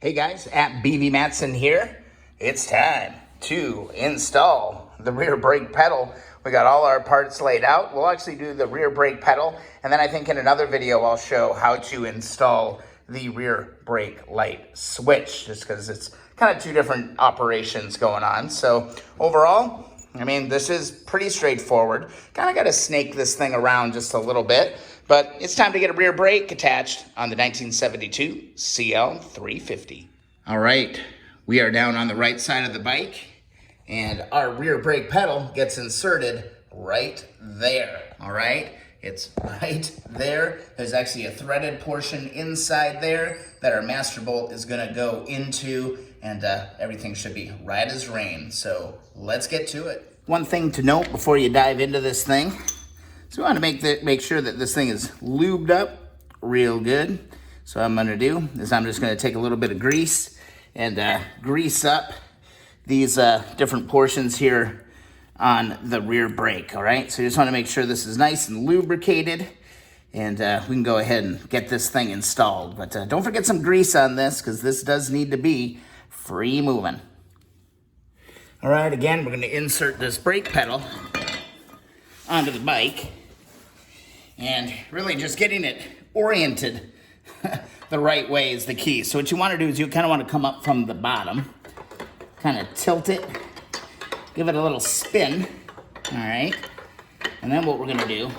Hey guys, at BV Matson here. It's time to install the rear brake pedal. We got all our parts laid out. We'll actually do the rear brake pedal, and then I think in another video I'll show how to install the rear brake light switch, just because it's kind of two different operations going on. So overall, I mean, this is pretty straightforward. Kind of got to snake this thing around just a little bit, but it's time to get a rear brake attached on the 1972 CL350. All right, we are down on the right side of the bike, and our rear brake pedal gets inserted right there, all right? It's right there. There's actually a threaded portion inside there that our master bolt is gonna go into, and everything should be right as rain. So let's get to it. One thing to note before you dive into this thing, so we wanna make sure that this thing is lubed up real good. So what I'm gonna do is I'm just gonna take a little bit of grease and grease up these different portions here on the rear brake, all right? So you just wanna make sure this is nice and lubricated, and we can go ahead and get this thing installed. But don't forget some grease on this, because this does need to be free moving. All right, again, we're gonna insert this brake pedal onto the bike, and really just getting it oriented the right way is the key. So what you wanna do is you kinda wanna come up from the bottom, kind of tilt it, give it a little spin, all right? And then what we're gonna do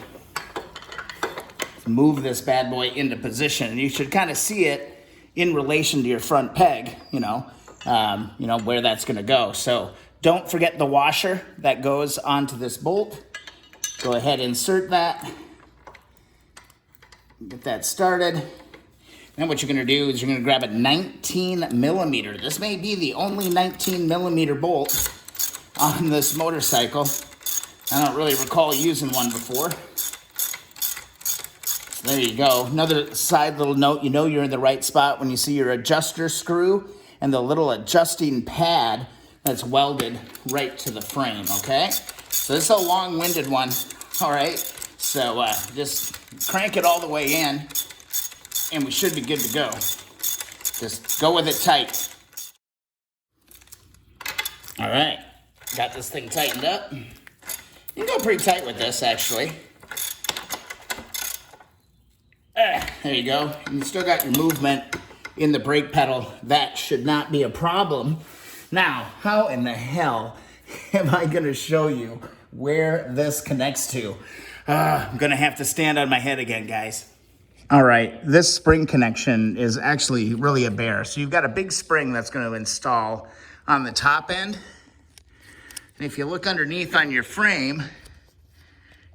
is move this bad boy into position. And you should kind of see it in relation to your front peg, you know where that's gonna go. So don't forget the washer that goes onto this bolt. Go ahead, insert that, get that started. Then what you're gonna do is you're gonna grab a 19 millimeter. This may be the only 19 millimeter bolt on this motorcycle. I don't really recall using one before. So there you go. Another side little note, you know you're in the right spot when you see your adjuster screw and the little adjusting pad that's welded right to the frame, okay? So this is a long-winded one, all right? So just crank it all the way in, and we should be good to go. Just go with it tight. All right, got this thing tightened up. You can go pretty tight with this, actually. There you go. You still got your movement in the brake pedal. That should not be a problem. Now, how in the hell am I gonna show you where this connects to? I'm gonna have to stand on my head again, guys. All right, this spring connection is actually really a bear. So you've got a big spring that's gonna install on the top end. And if you look underneath on your frame,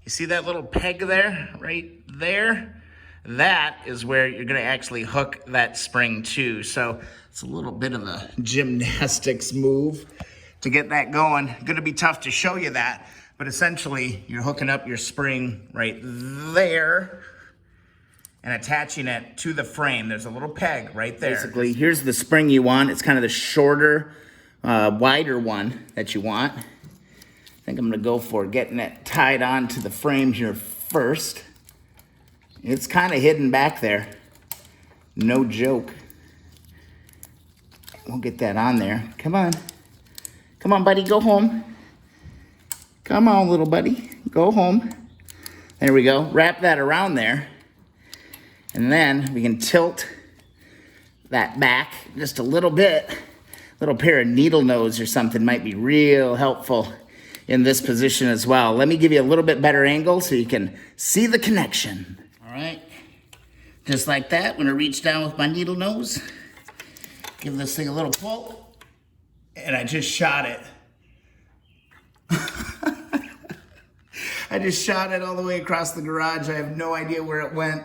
you see that little peg there, right there? That is where you're gonna actually hook that spring to. So it's a little bit of a gymnastics move to get that going. Gonna be tough to show you that, but essentially you're hooking up your spring right there and attaching it to the frame. There's a little peg right there. Basically, here's the spring you want. It's kind of the shorter, wider one that you want. I think I'm gonna go for getting it tied on to the frame here first. It's kind of hidden back there. No joke. We'll get that on there. Come on. Come on, buddy, go home. Come on, little buddy, go home. There we go, wrap that around there. And then we can tilt that back just a little bit. A little pair of needle nose or something might be real helpful in this position as well. Let me give you a little bit better angle so you can see the connection. All right, just like that. I'm gonna reach down with my needle nose, give this thing a little pull, and I just shot it. I just shot it all the way across the garage. I have no idea where it went.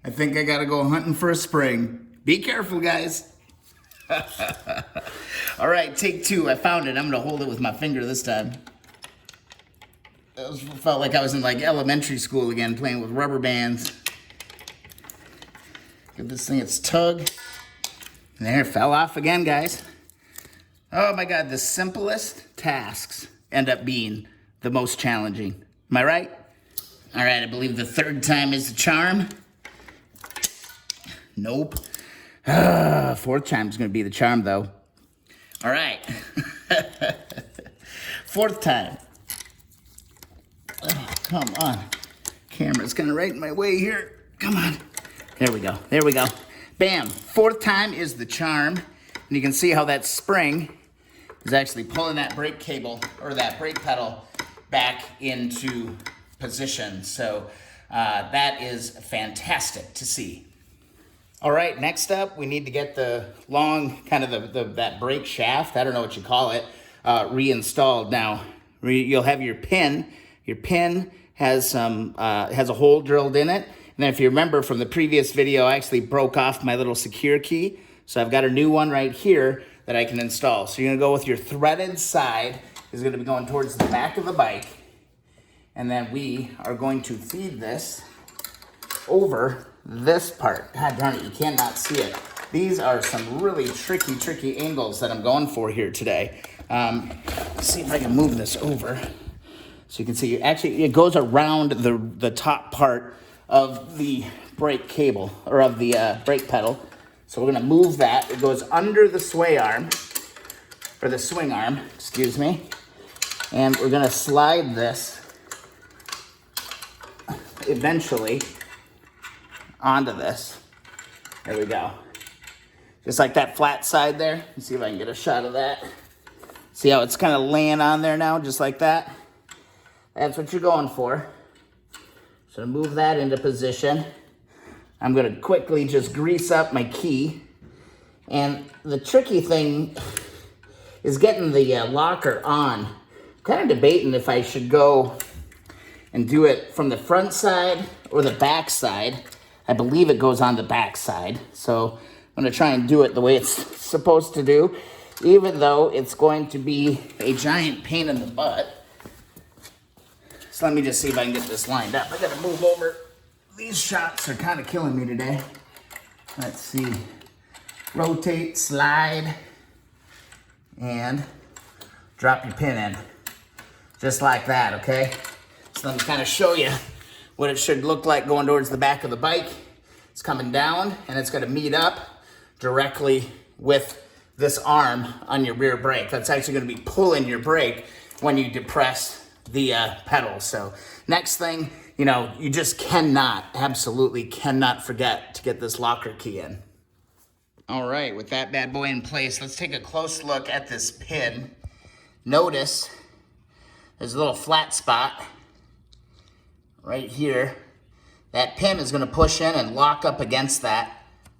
I think I gotta go hunting for a spring. Be careful, guys. All right, take two. I found it. I'm gonna hold it with my finger this time. It felt like I was in like elementary school again, playing with rubber bands. Give this thing its tug. There, it fell off again, guys. Oh my God, the simplest tasks end up being the most challenging. Am I right? All right, I believe the third time is the charm. Nope. Fourth chime's gonna be the charm though. All right. Fourth time. Oh, come on. Camera's kind of right in my way here. Come on. There we go. There we go. Bam. Fourth time is the charm. And you can see how that spring is actually pulling that brake cable or that brake pedal back into position. So that is fantastic to see. All right, next up, we need to get the long, kind of that brake shaft, I don't know what you call it, reinstalled. Now, you'll have your pin. Your pin has has a hole drilled in it. And then if you remember from the previous video, I actually broke off my little secure key. So I've got a new one right here that I can install. So you're gonna go with your threaded side, is gonna be going towards the back of the bike. And then we are going to feed this over this part. God darn it, you cannot see it. These are some really tricky angles that I'm going for here today. Let's see if I can move this over. So you can see, actually, it goes around the top part of the brake cable, or of the brake pedal. So we're gonna move that. It goes under the sway arm, or the swing arm, excuse me. And we're gonna slide this eventually onto this. There we go. Just like that flat side there. Let's see if I can get a shot of that. See how it's kind of laying on there now, just like that? That's what you're going for. So to move that into position, I'm gonna quickly just grease up my key. And the tricky thing is getting the locker on. I'm kind of debating if I should go and do it from the front side or the back side. I believe it goes on the back side. So I'm gonna try and do it the way it's supposed to do, even though it's going to be a giant pain in the butt. So let me just see if I can get this lined up. I gotta move over. These shots are kind of killing me today. Let's see. Rotate, slide, and drop your pin in. Just like that, okay? So let me kind of show you what it should look like going towards the back of the bike. It's coming down and it's gonna meet up directly with this arm on your rear brake. That's actually gonna be pulling your brake when you depress the pedal. So next thing, you know, you just cannot, absolutely cannot forget to get this locker key in. All right, with that bad boy in place, let's take a close look at this pin. Notice there's a little flat spot right here. That pin is gonna push in and lock up against that,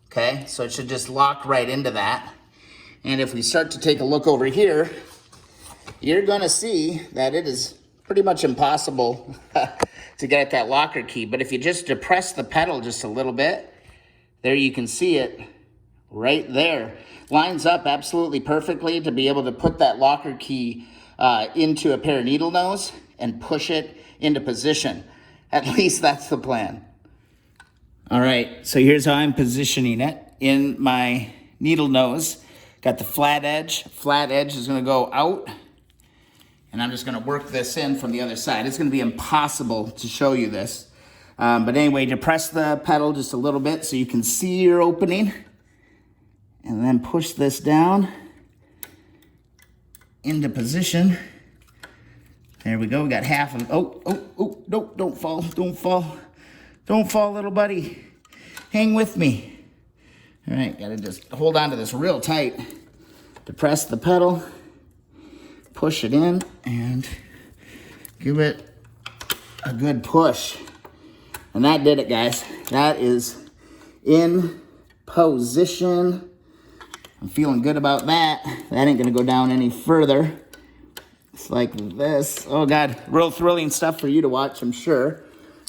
okay? So it should just lock right into that. And if we start to take a look over here, you're gonna see that it is pretty much impossible to get at that locker key. But if you just depress the pedal just a little bit, there you can see it right there. Lines up absolutely perfectly to be able to put that locker key into a pair of needle nose and push it into position. At least that's the plan. All right, so here's how I'm positioning it in my needle nose. Got the flat edge. Flat edge is gonna go out, and I'm just gonna work this in from the other side. It's gonna be impossible to show you this. But anyway, depress the pedal just a little bit so you can see your opening, and then push this down into position. There we go, we got half of it. Oh, no, don't fall, don't fall. Don't fall, little buddy. Hang with me. All right, gotta just hold on to this real tight. Depress the pedal, push it in, and give it a good push. And that did it, guys. That is in position. I'm feeling good about that. That ain't gonna go down any further. It's like this. Oh God, real thrilling stuff for you to watch, I'm sure.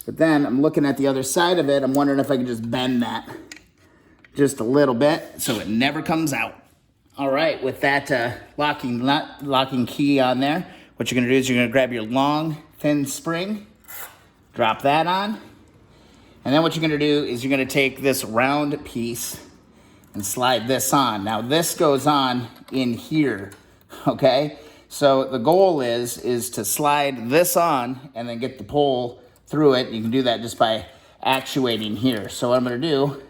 But then I'm looking at the other side of it. I'm wondering if I can just bend that just a little bit so it never comes out. All right, with that locking key on there, what you're gonna do is you're gonna grab your long, thin spring, drop that on, and then what you're gonna do is you're gonna take this round piece and slide this on. Now this goes on in here, okay? So the goal is to slide this on and then get the pole through it. You can do that just by actuating here. So what I'm gonna do,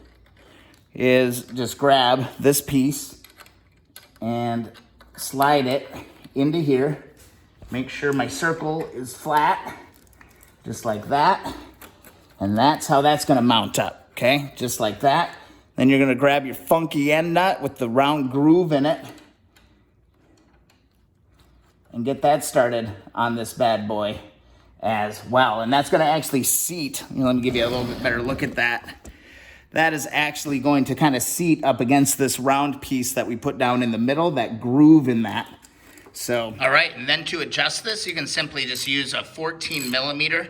is just grab this piece and slide it into here. Make sure my circle is flat, just like that. And that's how that's gonna mount up, okay? Just like that. Then you're gonna grab your funky end nut with the round groove in it and get that started on this bad boy as well. And that's gonna actually seat, let me give you a little bit better look at that. That is actually going to kind of seat up against this round piece that we put down in the middle, that groove in that. So, all right, and then to adjust this, you can simply just use a 14 millimeter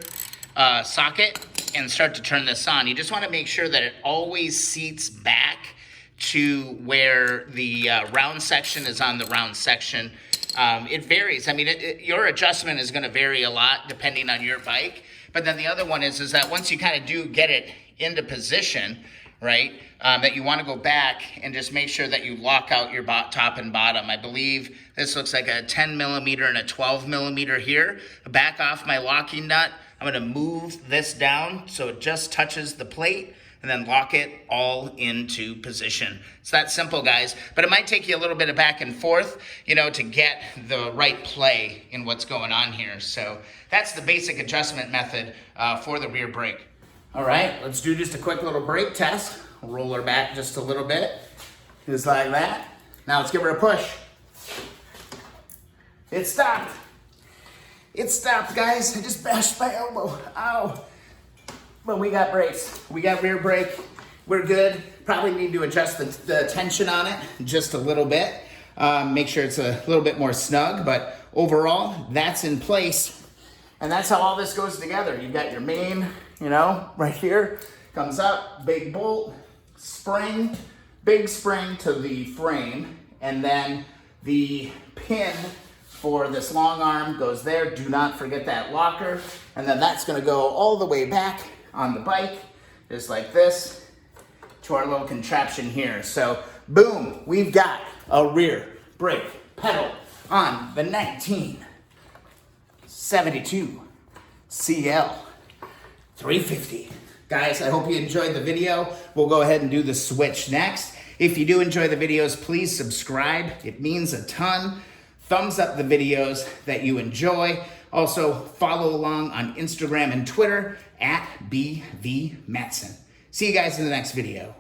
socket and start to turn this on. You just want to make sure that it always seats back to where the round section is on the round section. It varies. I mean, your adjustment is going to vary a lot depending on your bike. But then the other one is that once you kind of do get it into position, right, that you want to go back and just make sure that you lock out your top and bottom. I believe this looks like a 10 millimeter and a 12 millimeter here. Back off my locking nut. I'm going to move this down so it just touches the plate and then lock it all into position. It's that simple, guys. But it might take you a little bit of back and forth, to get the right play in what's going on here. So that's the basic adjustment method for the rear brake. All right, let's do just a quick little brake test. We'll roll her back just a little bit, just like that. Now let's give her a push. It stopped. It stopped, guys. I just bashed my elbow. Ow. But we got brakes. We got rear brake. We're good. Probably need to adjust the tension on it just a little bit. Make sure it's a little bit more snug, but overall, that's in place. And that's how all this goes together. You've got your main, right here. Comes up, big bolt, spring, big spring to the frame, and then the pin for this long arm goes there. Do not forget that locker. And then that's gonna go all the way back on the bike, just like this, to our little contraption here. So boom, we've got a rear brake pedal on the 1972 CL350. Guys, I hope you enjoyed the video. We'll go ahead and do the switch next. If you do enjoy the videos, please subscribe. It means a ton. Thumbs up the videos that you enjoy. Also, follow along on Instagram and Twitter at BVMatson. See you guys in the next video.